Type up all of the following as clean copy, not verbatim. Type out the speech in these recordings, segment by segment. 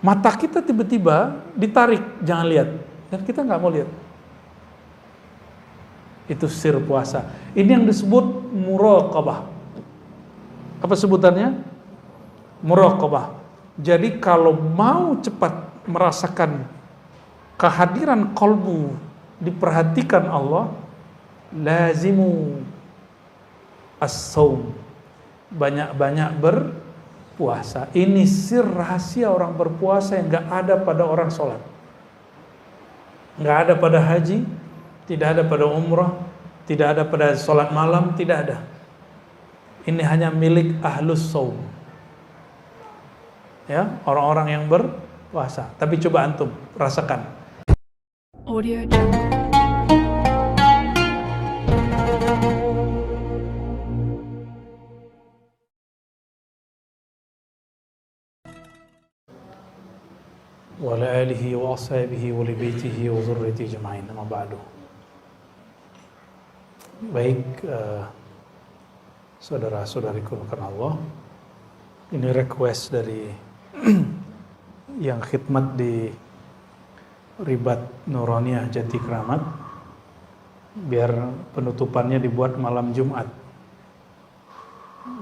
Mata kita tiba-tiba ditarik, jangan lihat. Dan kita nggak mau lihat. Itu sir puasa. Ini yang disebut muraqabah. Apa sebutannya? Muraqabah. Jadi kalau mau cepat merasakan kehadiran qalbu, diperhatikan Allah, lazimu as-saum. Banyak-banyak berpuasa. Ini sir rahasia orang berpuasa yang gak ada pada orang sholat, gak ada pada haji, tidak ada pada umrah, tidak ada pada sholat malam, tidak ada. Ini hanya milik ahlus saum, ya, orang-orang yang berpuasa. Tapi coba antum rasakan. Audio Jungle. Wa ala alihi wa ashabihi wa li baitihi wa dzurriyyatihi ajma'in. Amma ba'du. Baik, saudara-saudariku karena Allah, ini request dari yang khidmat di Ribat Nuraniyah Jati Kramat, biar penutupannya dibuat malam Jumat,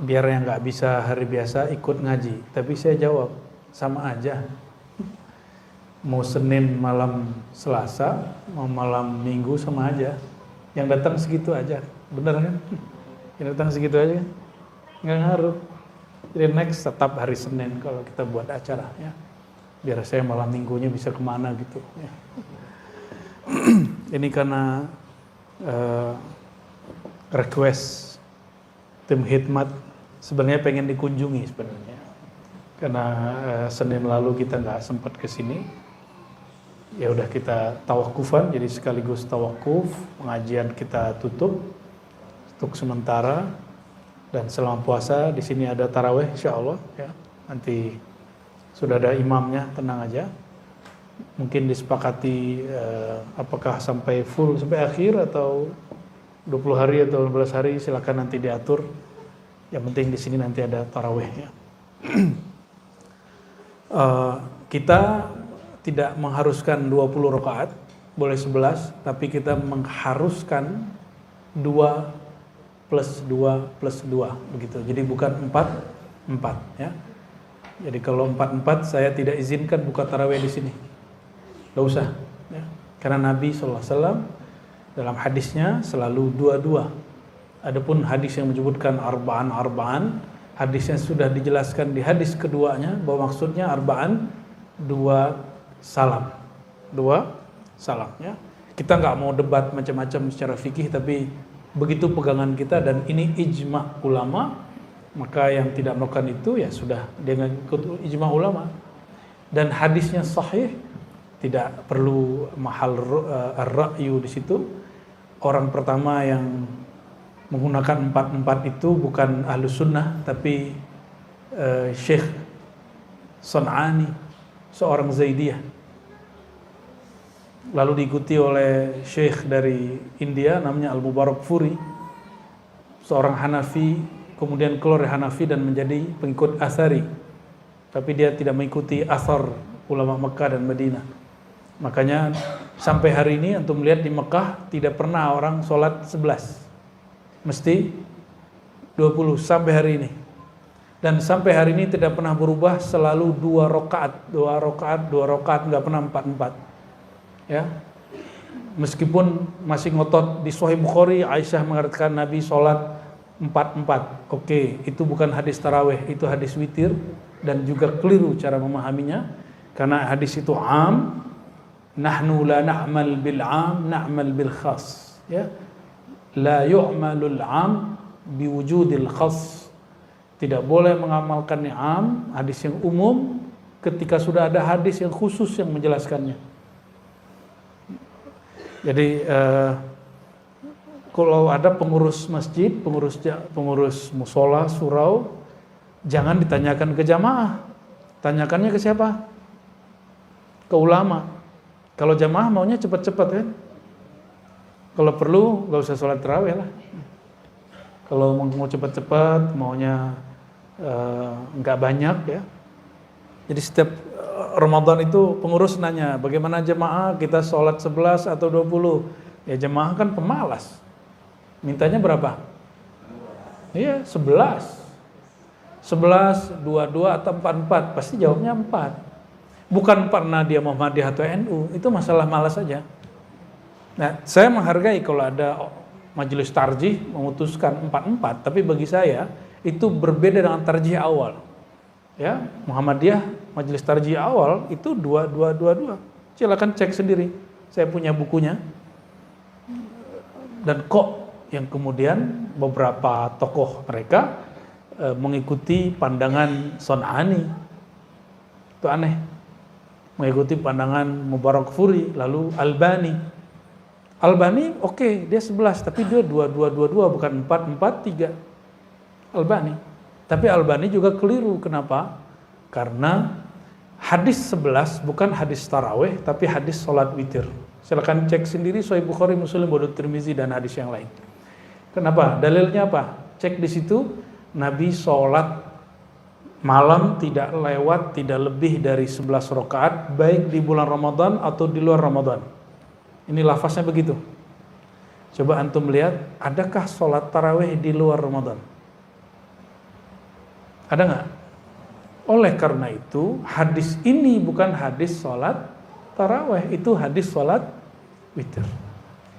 biar yang nggak bisa hari biasa ikut ngaji. Tapi saya jawab, sama aja, mau Senin malam Selasa, mau malam Minggu sama aja, yang datang segitu aja, bener kan? Yang datang segitu aja, nggak ngaruh. Jadi next tetap hari Senin kalau kita buat acara, ya. Biar saya malam minggunya bisa kemana gitu, ya. Ini karena request tim khidmat, sebenarnya pengen dikunjungi sebenarnya, karena Senin lalu kita nggak sempat kesini. Ya udah kita tawakufan, jadi sekaligus tawakuf, pengajian kita tutup untuk sementara. Dan selama puasa di sini ada tarawih insya Allah, ya. Nanti sudah ada imamnya, tenang aja. Mungkin disepakati apakah sampai full sampai akhir atau 20 hari atau 15 hari, silakan nanti diatur. Yang penting di sini nanti ada tarawih, ya. Kita tidak mengharuskan 20 rakaat, boleh 11, tapi kita mengharuskan 2 plus 2 plus 2 begitu. Jadi bukan 4, ya. Jadi kalau 4 saya tidak izinkan buka tarawih di sini. Enggak usah, ya. Karena Nabi SAW dalam hadisnya selalu 2. Adapun hadis yang menyebutkan arba'an, hadisnya sudah dijelaskan di hadis keduanya bahwa maksudnya arba'an 2 salam, ya. Kita nggak mau debat macam-macam secara fikih, tapi begitu pegangan kita dan ini ijma ulama, maka yang tidak melakukan itu ya sudah dengan ikut ijma ulama. Dan hadisnya sahih, tidak perlu mahal ar-ra'yu di situ. Orang pertama yang menggunakan 4 itu bukan ahlus sunnah, tapi Syekh Sun'ani, seorang Zaidiyah. Lalu diikuti oleh Syekh dari India namanya Al-Mubarakfuri, seorang Hanafi, kemudian keluar dari Hanafi dan menjadi pengikut Athari. Tapi dia tidak mengikuti athar ulama Mekah dan Madinah. Makanya sampai hari ini antum melihat di Mekah tidak pernah orang sholat 11, mesti 20 sampai hari ini. Dan sampai hari ini tidak pernah berubah, selalu 2 rakaat, nggak pernah 4, ya. Meskipun masih ngotot di Sahih Bukhari, Aisyah mengatakan Nabi sholat 4. Oke, itu bukan hadis tarawih, itu hadis witir, dan juga keliru cara memahaminya, karena hadis itu am, nahnu la na'mal bil am, na'mal bil khas, ya. La yu'malul am biwujudil khas. Tidak boleh mengamalkan yang am, hadis yang umum, ketika sudah ada hadis yang khusus yang menjelaskannya. Jadi kalau ada pengurus masjid, pengurus musola, surau, jangan ditanyakan ke jamaah, tanyakannya ke siapa? Ke ulama. Kalau jamaah maunya cepat-cepat, kan? Kalau perlu nggak usah sholat tarawih lah. Kalau mau cepat-cepat, maunya nggak banyak, ya. Jadi setiap Ramadan itu pengurus nanya, bagaimana jemaah kita sholat 11 atau 20? Ya jemaah kan pemalas. Mintanya berapa? Iya, 11. 11, 22 atau 44, pasti jawabnya 4. Bukan karena dia Muhammadiyah atau NU, itu masalah malas saja. Nah, saya menghargai kalau ada majelis tarjih memutuskan 4-4, tapi bagi saya itu berbeda dengan tarjih awal. Ya, Muhammadiyah majelis tarjih awal itu 2-2-2-2. Silakan cek sendiri. Saya punya bukunya. Dan kok yang kemudian beberapa tokoh mereka mengikuti pandangan Son'ani. Itu aneh. Mengikuti pandangan Mubarakfuri, lalu Albani. Albani oke, dia 11, tapi dia 2-2-2-2 bukan 4-4-3. Albani. Tapi Albani juga keliru. Kenapa? Karena hadis 11 bukan hadis tarawih, tapi hadis sholat witir. Silakan cek sendiri Sahih Bukhari, Muslim, Abu Daud, Tirmizi dan hadis yang lain. Kenapa? Dalilnya apa? Cek di situ, Nabi sholat malam tidak lewat, tidak lebih dari 11 rakaat, baik di bulan Ramadan atau di luar Ramadan. Ini lafaznya begitu. Coba antum lihat, adakah sholat tarawih di luar Ramadan? Ada nggak? Oleh karena itu, hadis ini bukan hadis sholat tarawih, itu hadis sholat witir.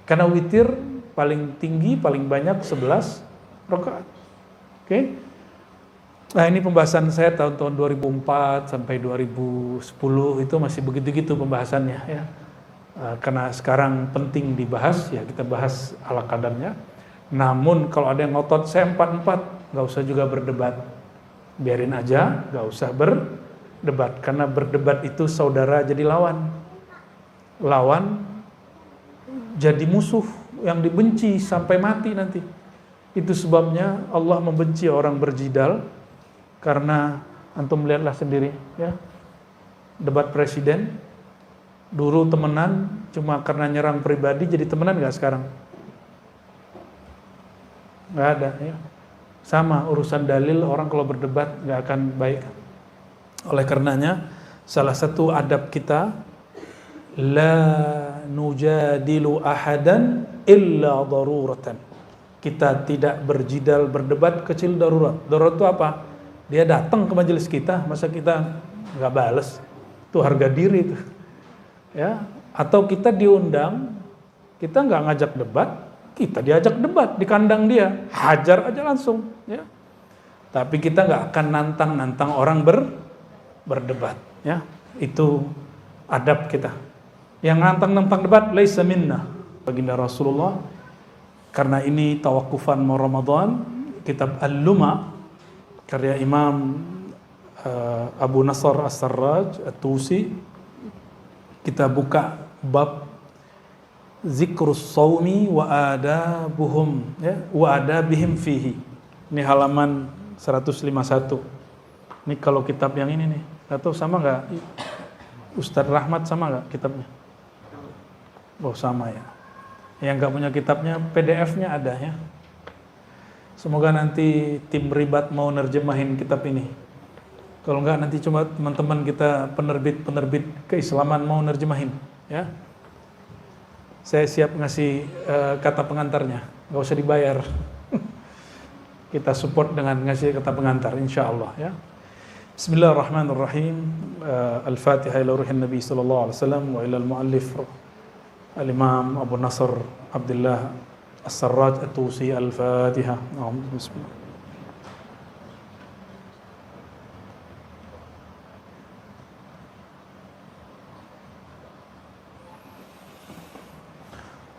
Karena witir paling tinggi, paling banyak 11 rakaat. Oke? Nah, ini pembahasan saya tahun-tahun 2004 sampai 2010 itu masih begitu-gitu pembahasannya ya. Karena sekarang penting dibahas, ya kita bahas ala kadarnya. Namun kalau ada yang ngotot saya 4-4, nggak usah juga berdebat. Biarin aja, nggak usah berdebat. Karena berdebat itu saudara jadi lawan. Lawan jadi musuh yang dibenci sampai mati nanti. Itu sebabnya Allah membenci orang berjidal. Karena antum lihatlah sendiri ya. Debat presiden dulu temenan cuma karena nyerang pribadi, jadi temenan nggak sekarang? Nggak ada ya. Sama urusan dalil, orang kalau berdebat nggak akan baik. Oleh karenanya salah satu adab kita, la nujadilu ahadan illa daruratan. Kita tidak berjidal berdebat kecil darurat. Darurat itu apa? Dia datang ke majelis kita, masa kita nggak bales? Itu harga diri itu. Ya, atau kita diundang, kita nggak ngajak debat, kita diajak debat di kandang dia, hajar aja langsung. Ya. Tapi kita nggak akan nantang orang berdebat. Ya, itu adab kita. Yang nantang debat, laisa minna, baginda Rasulullah. Karena ini tawakufan mau Ramadan, kitab Al-Luma karya Imam Abu Nasr As-Sarraj At-Tusi, kita buka bab zikrus saumi wa adabuhum ya, wa adabihim fihi. Ini halaman 151. Ini kalau kitab yang ini nih, atau sama nggak? Ustadz Rahmat sama nggak kitabnya? Oh sama ya. Yang nggak punya kitabnya, PDF-nya ada ya. Semoga nanti tim ribat mau nerjemahin kitab ini. Kalau nggak nanti cuma teman-teman kita penerbit keislaman mau nerjemahin ya. Saya siap ngasih kata pengantarnya, nggak usah dibayar. Kita support dengan ngasih kata pengantar, insya Allah ya. Bismillahirrahmanirrahim. Al-Fatihah ila ruhin Nabi sallallahu alaihi wasallam wa ila al-muallif Al-Imam Abu Nasr Abdullah As-Sarraj At-Tusi. Al-Fatihah. Bismillah.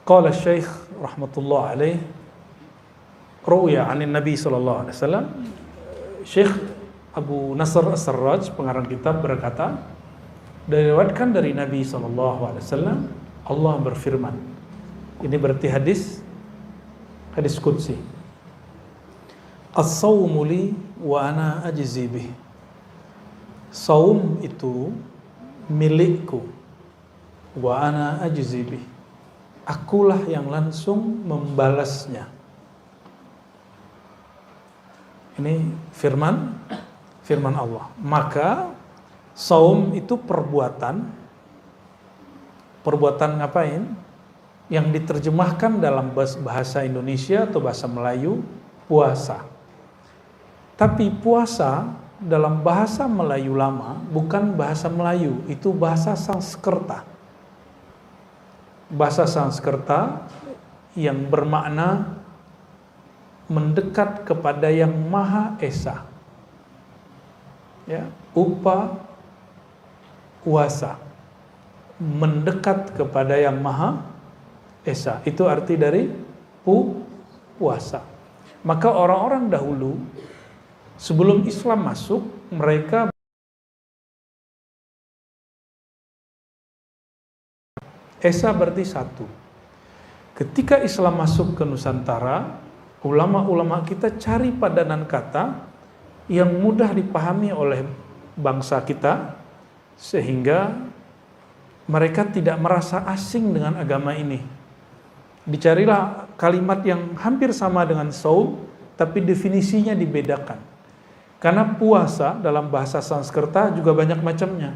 Qala Syekh rahmatullah alaih, ruya 'anil Nabi sallallahu alaihi wasallam. Syekh Abu Nasr As-Sarraj pengarang kitab berkata, diriwayatkan dari Nabi sallallahu alaihi wasallam, Allah berfirman. Ini berarti hadis qudsi. As-sawmu li wa ana ajzi bih. Saum itu milikku, wa ana ajzi bih. Akulah yang langsung membalasnya. Ini firman Allah. Maka Saum itu perbuatan ngapain? Yang diterjemahkan dalam bahasa Indonesia atau bahasa Melayu, puasa. Tapi puasa dalam bahasa Melayu lama bukan bahasa Melayu, itu bahasa Sanskerta. Bahasa Sanskerta yang bermakna mendekat kepada yang Maha Esa. Ya, uasa. Mendekat kepada yang Maha Esa. Itu arti dari puasa. Maka orang-orang dahulu sebelum Islam masuk, mereka Esa berarti satu. Ketika Islam masuk ke Nusantara, ulama-ulama kita cari padanan kata yang mudah dipahami oleh bangsa kita, sehingga mereka tidak merasa asing dengan agama ini. Dicarilah kalimat yang hampir sama dengan saum, tapi definisinya dibedakan. Karena puasa dalam bahasa Sanskerta juga banyak macamnya.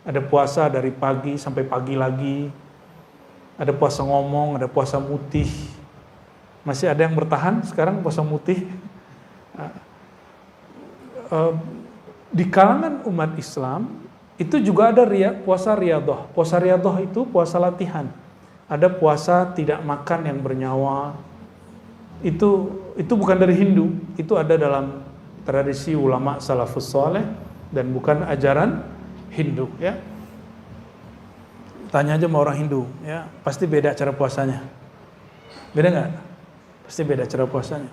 Ada puasa dari pagi sampai pagi lagi, ada puasa ngomong, ada puasa mutih. Masih ada yang bertahan sekarang puasa mutih. Di kalangan umat Islam itu juga ada puasa riyadhah. Puasa riyadhah itu puasa latihan. Ada puasa tidak makan yang bernyawa. Itu bukan dari Hindu, itu ada dalam tradisi ulama salafus saleh dan bukan ajaran Hindu, ya. Tanya aja sama orang Hindu, ya, pasti beda cara puasanya. Beda nggak? Pasti beda cara puasanya.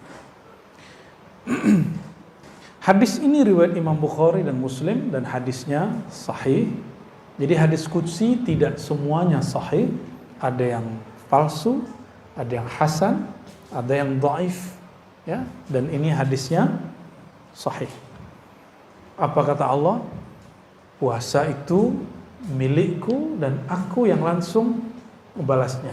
Hadis ini riwayat Imam Bukhari dan Muslim dan hadisnya sahih. Jadi hadis qudsi tidak semuanya sahih, ada yang palsu, ada yang hasan, ada yang dhaif, ya. Dan ini hadisnya sahih. Apa kata Allah? Puasa itu milikku dan aku yang langsung membalasnya.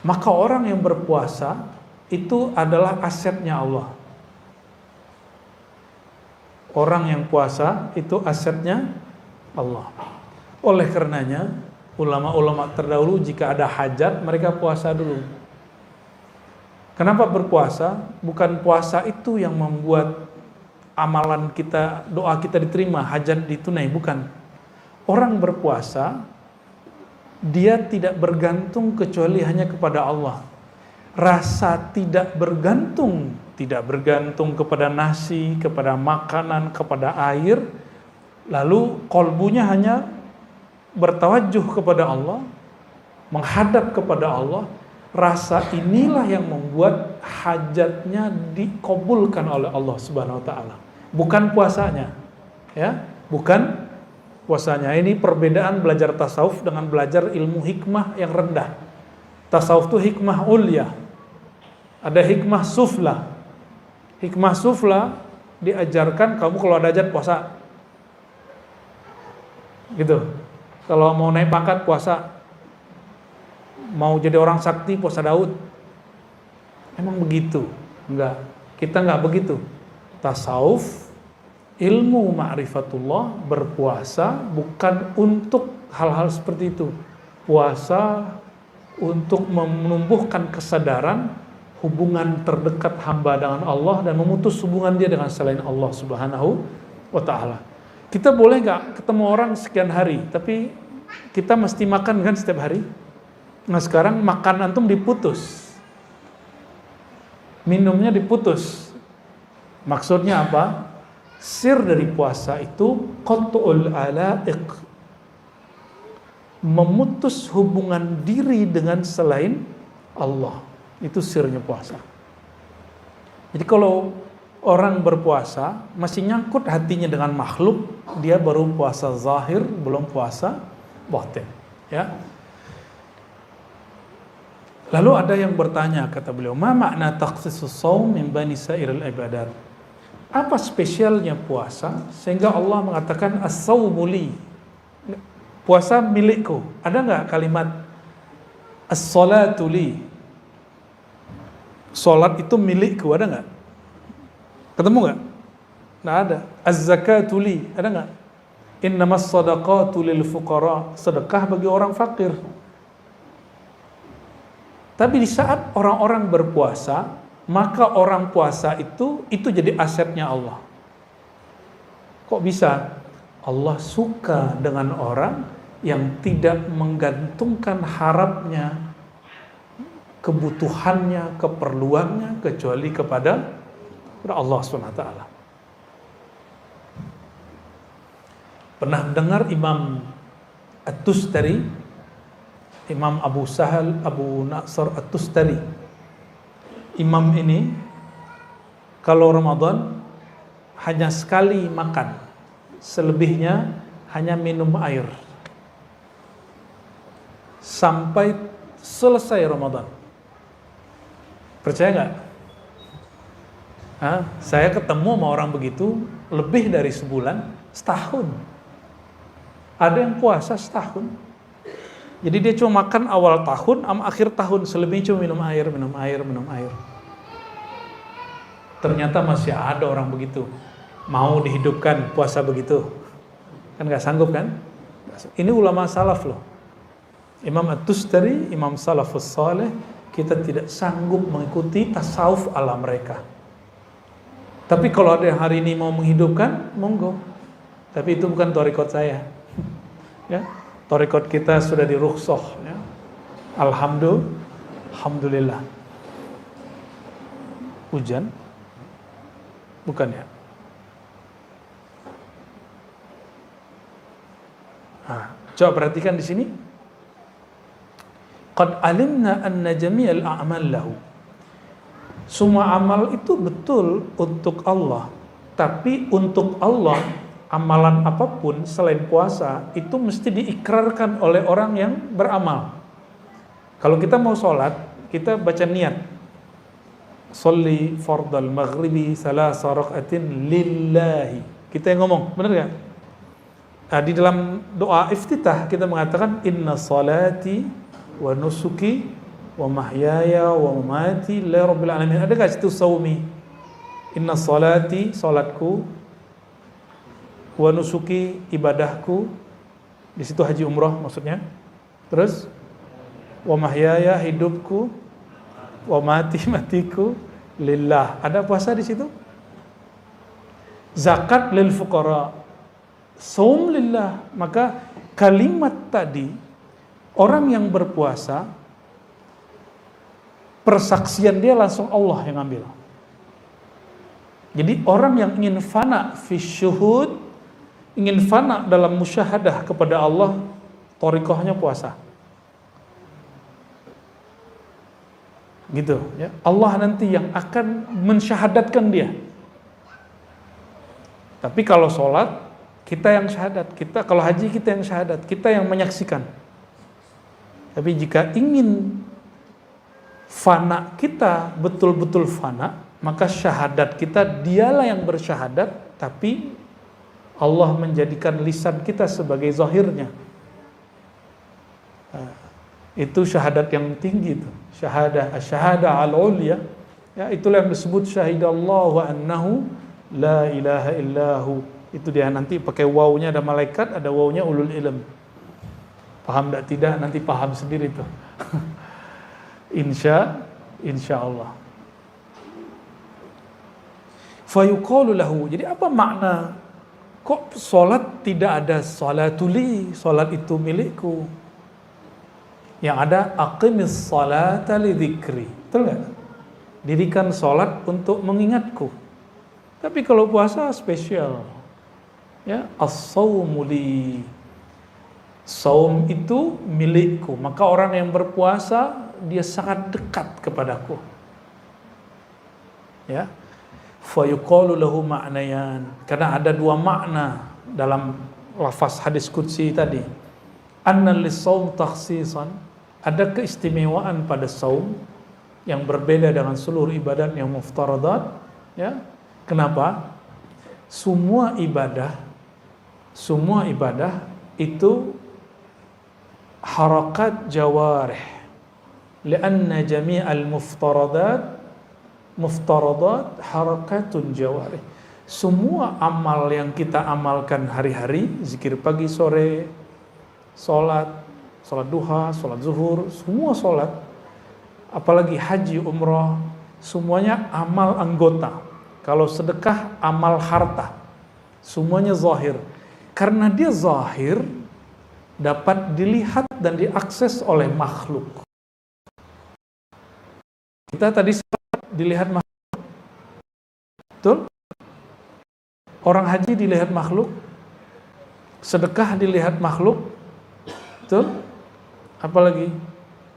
Maka orang yang berpuasa itu adalah asetnya Allah. Orang yang puasa itu asetnya Allah. Oleh karenanya, ulama-ulama terdahulu jika ada hajat, mereka puasa dulu. Kenapa berpuasa? Bukan puasa itu yang membuat amalan kita, doa kita diterima, hajat ditunai, bukan. Orang berpuasa, dia tidak bergantung kecuali hanya kepada Allah. Rasa tidak bergantung kepada nasi, kepada makanan, kepada air, lalu kolbunya hanya bertawajuh kepada Allah, menghadap kepada Allah. Rasa inilah yang membuat hajatnya dikabulkan oleh Allah Subhanahu wa taala. Bukan puasanya. Ya, bukan puasanya. Ini perbedaan belajar tasawuf dengan belajar ilmu hikmah yang rendah. Tasawuf itu hikmah ulya. Ada hikmah sufla. Hikmah sufla diajarkan kamu kalau ada hajat puasa. Gitu. Kalau mau naik pangkat puasa. Mau jadi orang sakti puasa Daud. Emang begitu? Enggak. Kita enggak begitu. Tasawuf, ilmu ma'rifatullah, berpuasa bukan untuk hal-hal seperti itu. Puasa untuk menumbuhkan kesadaran hubungan terdekat hamba dengan Allah dan memutus hubungan dia dengan selain Allah Subhanahu wa ta'ala. Kita boleh nggak ketemu orang sekian hari, tapi kita mesti makan kan setiap hari? Nah sekarang makan antum diputus, minumnya diputus. Maksudnya apa? Sir dari puasa itu qat'ul ala'iq, memutus hubungan diri dengan selain Allah. Itu sirnya puasa. Jadi kalau orang berpuasa masih nyangkut hatinya dengan makhluk, dia baru puasa zahir, belum puasa batin, ya. Lalu ada yang bertanya, kata beliau, ma makna takhsisus shaum min bani sairil ibadat? Apa spesialnya puasa sehingga Allah mengatakan as-shaumu li? Puasa milikku. Ada enggak kalimat as-salatu li? Salat itu milikku, ada enggak? Ketemu enggak? Enggak ada. Az-zakatu li, ada enggak? Innamas shadaqatu lil fuqara, sedekah bagi orang fakir. Tapi di saat orang-orang berpuasa, maka orang puasa itu jadi asetnya Allah. Kok bisa? Allah suka dengan orang yang tidak menggantungkan harapnya, kebutuhannya, keperluannya kecuali kepada Allah SWT. Pernah dengar Imam At-Tustari, Imam Abu Sahal Abu Nasr At-Tustari. Imam ini kalau Ramadan hanya sekali makan, selebihnya hanya minum air sampai selesai Ramadan. Percaya nggak? Saya ketemu sama orang begitu lebih dari sebulan, setahun. Ada yang puasa setahun. Jadi dia cuma makan awal tahun sama akhir tahun, selebihnya cuma minum air. Ternyata masih ada orang begitu. Mau dihidupkan puasa begitu. Kan nggak sanggup kan? Ini ulama salaf loh. Imam At-Tustari, Imam Salafus Saleh, kita tidak sanggup mengikuti tasawuf ala mereka. Tapi kalau ada yang hari ini mau menghidupkan, monggo. Tapi itu bukan thariqat saya. Ya, thariqat kita sudah dirukhsah. Ya. Alhamdulillah. Hujan? Bukan ya? Coba perhatikan di sini. Qad alimna anna jami'al a'mal lahu. Semua amal itu betul untuk Allah, tapi untuk Allah amalan apapun selain puasa itu mesti diikrarkan oleh orang yang beramal. Kalau kita mau sholat, kita baca niat. Sholli fardal maghribi salasa raka'atin lillahi. Kita yang ngomong, benar gak? Di dalam doa iftitah kita mengatakan inna salati wa nusuki wa mahyaya wa mamati lillahi rabbil alamin. Ada gak situ saumi? Inna salati, salatku, wa nusuki, ibadahku. Di situ haji umrah maksudnya. Terus wa mahyaya, hidupku, wa mati, matiku lillah. Ada puasa di situ? Zakat lil fuqara, saum lillah. Maka kalimat tadi, orang yang berpuasa, persaksian dia langsung Allah yang ambil. Jadi orang yang ingin fana fi syuhud, ingin fana dalam musyahadah kepada Allah, thariqahnya puasa. Gitu ya. Allah nanti yang akan mensyahadatkan dia. Tapi kalau sholat, kita yang syahadat, kalau haji kita yang syahadat, kita yang menyaksikan. Tapi jika ingin fana kita betul-betul fana, maka syahadat kita dialah yang bersyahadat, tapi Allah menjadikan lisan kita sebagai zahirnya. Itu syahadat yang tinggi itu. Syahadah al-ulya. Ya, itulah yang disebut syahidallahu wa annahu la ilaha illahu. Itu dia nanti pakai wawunya ada malaikat, ada wawunya ulul ilm. Paham tidak? Nanti paham sendiri tuh. Insya Allah. Fayuqalu lahu. Jadi apa makna? Kok solat tidak ada salatuli? Solat itu milikku. Yang ada aqimis salata li dzikri. Betul enggak? Dirikan solat untuk mengingatku. Tapi kalau puasa spesial. Ya, as-saumu li. Saum itu milikku. Maka orang yang berpuasa dia sangat dekat kepadaku. Ya. Fa yuqalu lahu ma'nayan. Karena ada dua makna dalam lafaz hadis qudsi tadi. Anna lis-saum takhsisan. Ada keistimewaan pada saum yang berbeda dengan seluruh ibadat yang muftaradat, ya. Kenapa? Semua ibadah itu harakat jawarih. Lianna jami'al muftaradat harakatun jawarih. Semua amal yang kita amalkan hari-hari, zikir pagi sore, sholat duha, sholat zuhur, semua sholat, apalagi haji, umroh, semuanya amal anggota. Kalau sedekah, amal harta, semuanya zahir. Karena dia zahir, dapat dilihat dan diakses oleh makhluk. Kita tadi dilihat makhluk, betul? Orang haji dilihat makhluk, sedekah dilihat makhluk, betul? Apalagi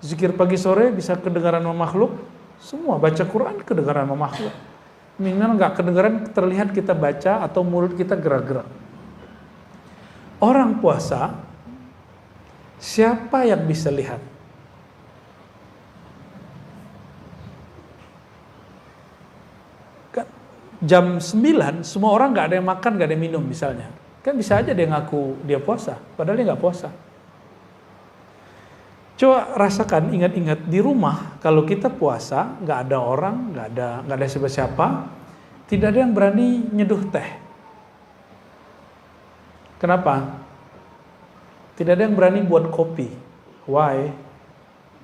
zikir pagi sore bisa kedengaran sama makhluk, semua baca Quran kedengaran sama makhluk. Minimal nggak kedengaran, terlihat kita baca atau mulut kita gerak-gerak. Orang puasa, siapa yang bisa lihat? Jam 9 semua orang nggak ada yang makan, nggak ada yang minum misalnya, kan bisa aja dia ngaku dia puasa padahal dia nggak puasa. Coba rasakan, ingat-ingat di rumah kalau kita puasa, nggak ada orang, nggak ada siapa-siapa, tidak ada yang berani nyeduh teh. Kenapa? Tidak ada yang berani buat kopi. Why?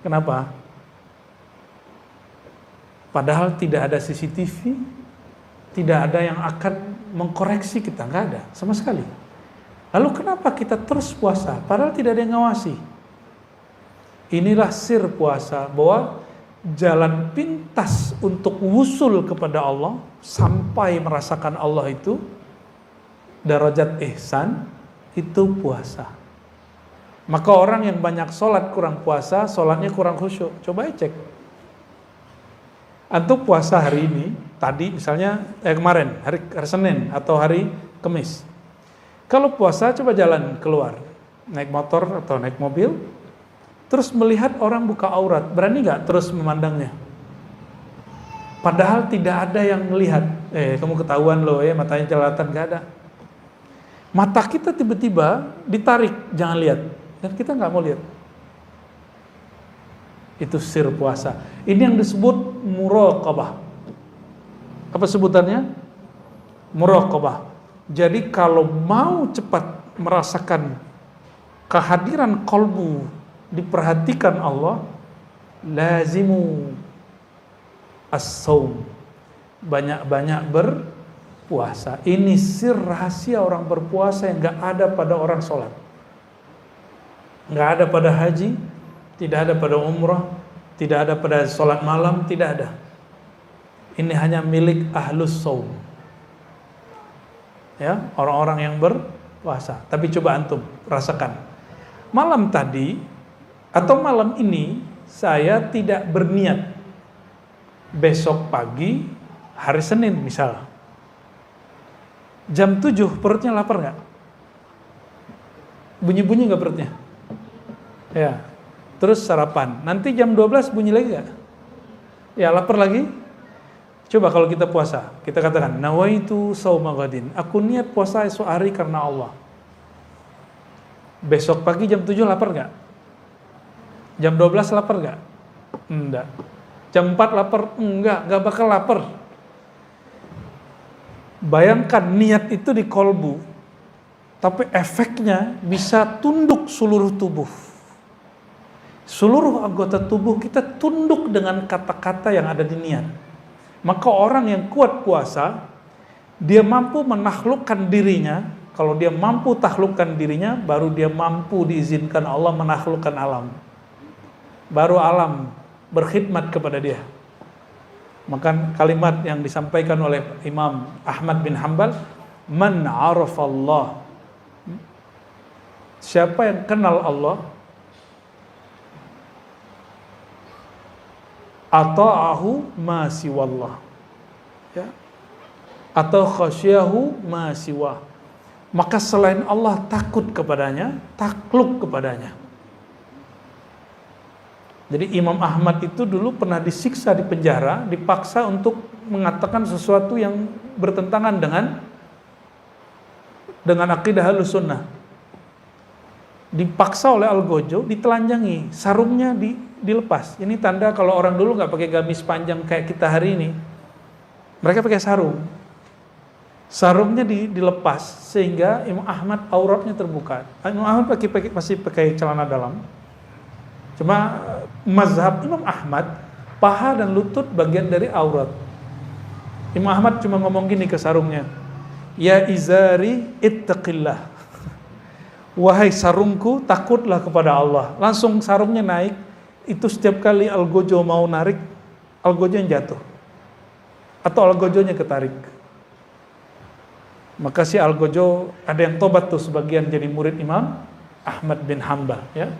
Kenapa? Padahal tidak ada CCTV, tidak ada yang akan mengkoreksi kita, nggak ada sama sekali. Lalu kenapa kita terus puasa? Padahal tidak ada yang ngawasi. Inilah sir puasa, bahwa jalan pintas untuk wusul kepada Allah, sampai merasakan Allah itu, darajat ihsan, itu puasa. Maka orang yang banyak sholat kurang puasa, sholatnya kurang khusyuk. Coba cek. Antum puasa hari ini, tadi misalnya kemarin hari Senin atau hari Kamis. Kalau puasa coba jalan keluar, naik motor atau naik mobil, terus melihat orang buka aurat, berani nggak terus memandangnya? Padahal tidak ada yang melihat. Kamu ketahuan loh ya, matanya jelalatan, nggak ada. Mata kita tiba-tiba ditarik, jangan lihat, dan kita nggak mau lihat. Itu sir puasa. Ini yang disebut muraqabah. Apa sebutannya? Muraqabah. Jadi kalau mau cepat merasakan kehadiran qalbu, diperhatikan Allah, lazimu as-saum, banyak-banyak berpuasa. Ini sir rahasia orang berpuasa yang gak ada pada orang sholat, gak ada pada haji, tidak ada pada umrah, tidak ada pada sholat malam, tidak ada. Ini hanya milik ahlus saum, ya, orang-orang yang berpuasa. Tapi coba antum rasakan, malam tadi atau malam ini saya tidak berniat, besok pagi hari Senin misal, jam 7 perutnya lapar nggak? Bunyi-bunyi nggak perutnya? Ya. Terus sarapan, nanti jam 12 bunyi lagi nggak? Ya, lapar lagi. Coba kalau kita puasa, kita katakan nawaitu shauma ghadin, aku niat puasa esok hari karena Allah. Besok pagi jam 7 lapar nggak? Jam 12 lapar nggak? Enggak. Jam 4 lapar? Nggak bakal lapar. Bayangkan niat itu di kolbu, tapi efeknya bisa tunduk seluruh tubuh. Seluruh anggota tubuh kita tunduk dengan kata-kata yang ada di niat. Maka orang yang kuat puasa, dia mampu menaklukkan dirinya. Kalau dia mampu taklukkan dirinya, baru dia mampu diizinkan Allah menaklukkan alam. Baru alam berkhidmat kepada dia. Maka kalimat yang disampaikan oleh Imam Ahmad bin Hanbal, man arafallah, siapa yang kenal Allah, ata'ahu ma siwallah, ya, atau khasyahu ma siwah, maka selain Allah takut kepadanya, takluk kepadanya. Jadi Imam Ahmad itu dulu pernah disiksa di penjara, dipaksa untuk mengatakan sesuatu yang bertentangan dengan akidah Ahlussunnah. Dipaksa oleh Al-Gojo, ditelanjangi, sarungnya dilepas. Ini tanda kalau orang dulu nggak pakai gamis panjang kayak kita hari ini, mereka pakai sarung. Sarungnya dilepas sehingga Imam Ahmad auratnya terbuka. Imam Ahmad masih pakai celana dalam. Cuma mazhab Imam Ahmad, paha dan lutut bagian dari aurat. Imam Ahmad cuma ngomong gini ke sarungnya, ya izari ittaqillah. Wahai sarungku, takutlah kepada Allah. Langsung sarungnya naik. Itu setiap kali algojo mau narik, algojo yang jatuh. Atau algojonya ketarik. Maka si algojo ada yang tobat tuh sebagian jadi murid Imam Ahmad bin Hanbal, ya.